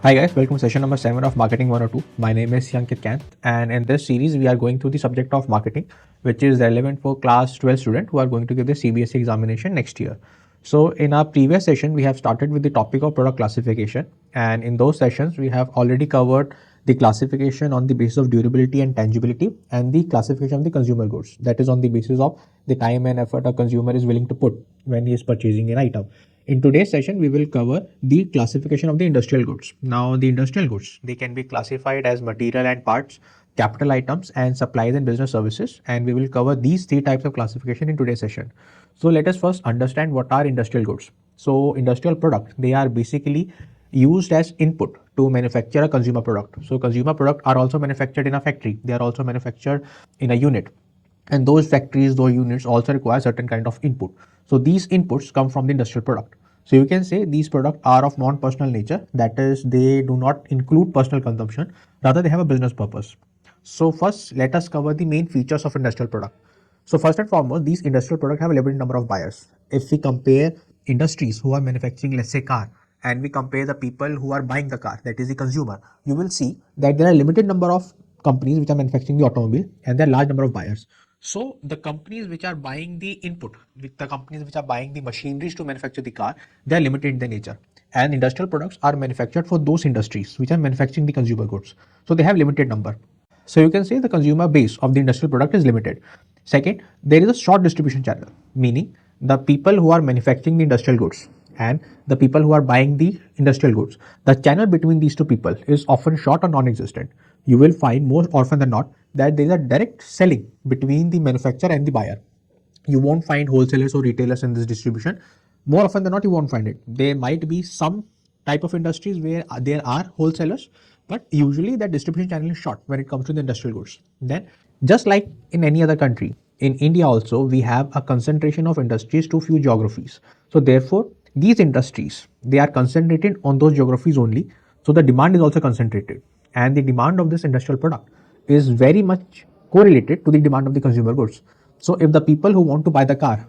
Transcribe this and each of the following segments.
Hi guys, welcome to session number 7 of Marketing 102. My name is Yankit Kant, and in this series we are going through the subject of marketing, which is relevant for class 12 students who are going to give the CBSE examination next year. So in our previous session, we have started with the topic of product classification, and in those sessions we have already covered the classification on the basis of durability and tangibility, and the classification of the consumer goods, that is on the basis of the time and effort a consumer is willing to put when he is purchasing an item. In today's session, we will cover the classification of the industrial goods. Now, the industrial goods, they can be classified as material and parts, capital items, and supplies and business services. And we will cover these three types of classification in today's session. So let us first understand what are industrial goods. So industrial products, they are basically used as input to manufacture a consumer product. So consumer products are also manufactured in a factory. They are also manufactured in a unit. And those factories, those units also require certain kind of input. So these inputs come from the industrial product. So you can say these products are of non-personal nature. That is, they do not include personal consumption. Rather, they have a business purpose. So first, let us cover the main features of industrial product. So first and foremost, these industrial products have a limited number of buyers. If we compare industries who are manufacturing, let's say, car, and we compare the people who are buying the car, that is the consumer, you will see that there are a limited number of companies which are manufacturing the automobile and there are large number of buyers. So the companies which are buying the input, with the companies which are buying the machineries to manufacture the car, they are limited in their nature. And industrial products are manufactured for those industries which are manufacturing the consumer goods. So they have limited number. So you can say the consumer base of the industrial product is limited. Second, there is a short distribution channel, meaning the people who are manufacturing the industrial goods and the people who are buying the industrial goods, the channel between these two people is often short or non-existent. You will find more often than not that there is a direct selling between the manufacturer and the buyer. You won't find wholesalers or retailers in this distribution. More often than not, you won't find it. There might be some type of industries where there are wholesalers, but usually that distribution channel is short when it comes to the industrial goods. Then, just like in any other country, in India also, we have a concentration of industries to few geographies. So therefore, these industries, they are concentrated on those geographies only. So the demand is also concentrated. And the demand of this industrial product is very much correlated to the demand of the consumer goods. So if the people who want to buy the car,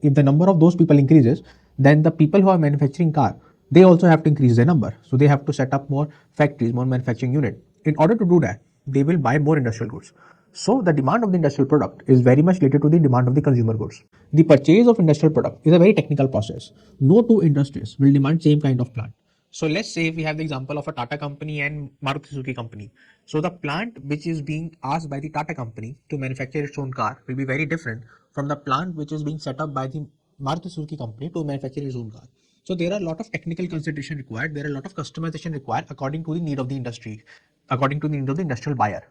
if the number of those people increases, then the people who are manufacturing car, they also have to increase their number. So they have to set up more factories, more manufacturing unit. In order to do that, they will buy more industrial goods. So the demand of the industrial product is very much related to the demand of the consumer goods. The purchase of industrial product is a very technical process. No two industries will demand same kind of plant. So let's say if we have the example of a Tata company and Maruti Suzuki company. So the plant which is being asked by the Tata company to manufacture its own car will be very different from the plant which is being set up by the Maruti Suzuki company to manufacture its own car. So there are a lot of technical consideration required. There are a lot of customization required according to the need of the industry, according to the need of the industrial buyer.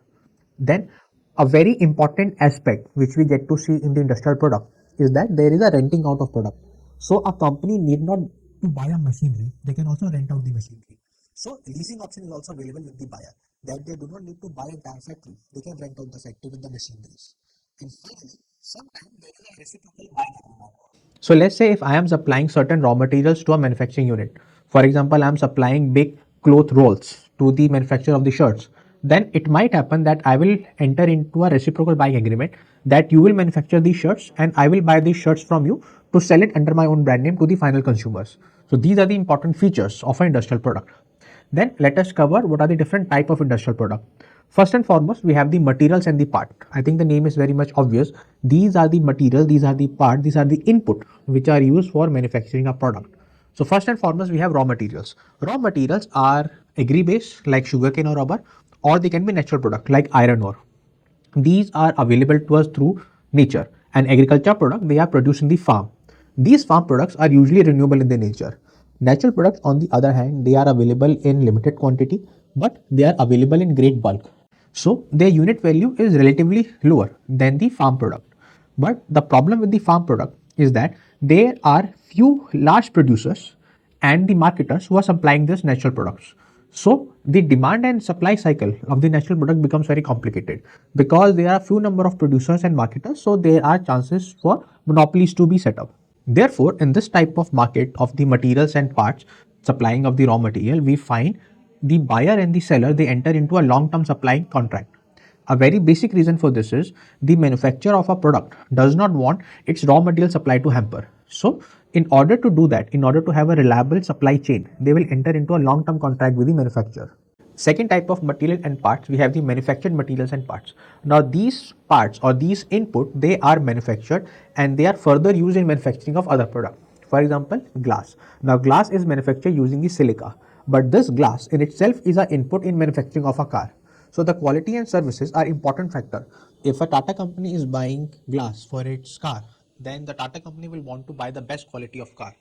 Then a very important aspect which we get to see in the industrial product is that there is a renting out of product. So a company need not to buy a machinery, they can also rent out the machinery. So leasing option is also available with the buyer, that they do not need to buy an entire factory, they can rent out the factory with the machineries. And finally, sometimes there is a reciprocal buying agreement. So let's say if I am supplying certain raw materials to a manufacturing unit, for example, I am supplying big cloth rolls to the manufacturer of the shirts, then it might happen that I will enter into a reciprocal buying agreement that you will manufacture these shirts and I will buy these shirts from you to sell it under my own brand name to the final consumers. So these are the important features of an industrial product. Then let us cover what are the different type of industrial product. First and foremost, we have the materials and the part. I think the name is very much obvious. These are the materials, these are the part, these are the input which are used for manufacturing a product. So first and foremost, we have raw materials. Raw materials are agri-based like sugarcane or rubber, or they can be natural product like iron ore. These are available to us through nature, and agriculture product they are produced in the farm. These farm products are usually renewable in their nature. Natural products on the other hand, they are available in limited quantity, but they are available in great bulk. So their unit value is relatively lower than the farm product. But the problem with the farm product is that there are few large producers and the marketers who are supplying these natural products. So the demand and supply cycle of the natural product becomes very complicated because there are few number of producers and marketers, so there are chances for monopolies to be set up. Therefore, in this type of market of the materials and parts, supplying of the raw material, we find the buyer and the seller, they enter into a long-term supply contract. A very basic reason for this is the manufacturer of a product does not want its raw material supply to hamper. So in order to do that, in order to have a reliable supply chain, they will enter into a long-term contract with the manufacturer. Second type of material and parts, we have the manufactured materials and parts. Now these parts or these input, they are manufactured and they are further used in manufacturing of other products. For example, glass. Now glass is manufactured using the silica, but this glass in itself is an input in manufacturing of a car. So the quality and services are important factor. If a Tata company is buying glass for its car, then the Tata company will want to buy the best quality of car.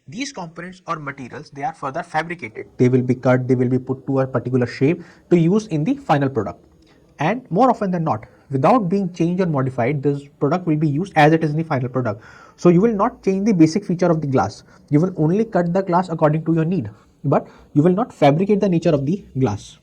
These components or materials, they are further fabricated. They will be cut, they will be put to a particular shape to use in the final product. And more often than not, without being changed or modified, this product will be used as it is in the final product. So you will not change the basic feature of the glass. You will only cut the glass according to your need, but you will not fabricate the nature of the glass.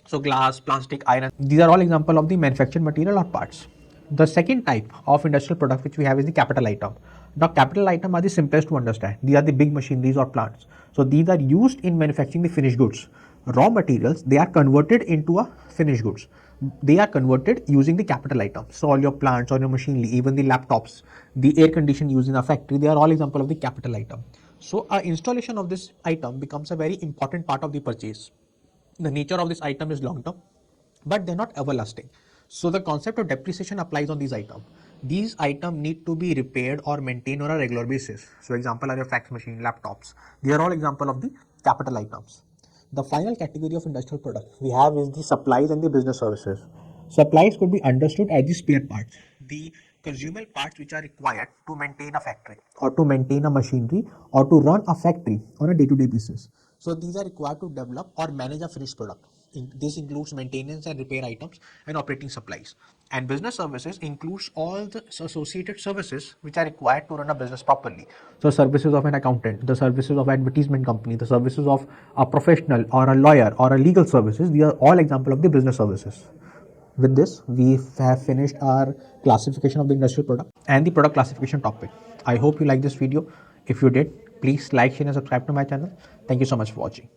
So glass, plastic, iron, these are all example of the manufactured material or parts. The second type of industrial product which we have is the capital item. Now capital item are the simplest to understand. These are the big machineries or plants. So these are used in manufacturing the finished goods. Raw materials, they are converted into a finished goods. They are converted using the capital item. So all your plants, all your machinery, even the laptops, the air condition used in a factory, they are all example of the capital item. So installation of this item becomes a very important part of the purchase. The nature of this item is long term, but they're not everlasting. So the concept of depreciation applies on these items. These items need to be repaired or maintained on a regular basis. So example are your fax machine, laptops. They are all example of the capital items. The final category of industrial products we have is the supplies and the business services. Supplies could be understood as the spare parts, the consumable parts which are required to maintain a factory or to maintain a machinery or to run a factory on a day-to-day basis. So these are required to develop or manage a finished product. This includes maintenance and repair items and operating supplies. And business services includes all the associated services which are required to run a business properly. So services of an accountant, the services of an advertisement company, the services of a professional or a lawyer or a legal services, these are all example of the business services. With this, we have finished our classification of the industrial product and the product classification topic. I hope you like this video. If you did, please like, share and subscribe to my channel. Thank you so much for watching.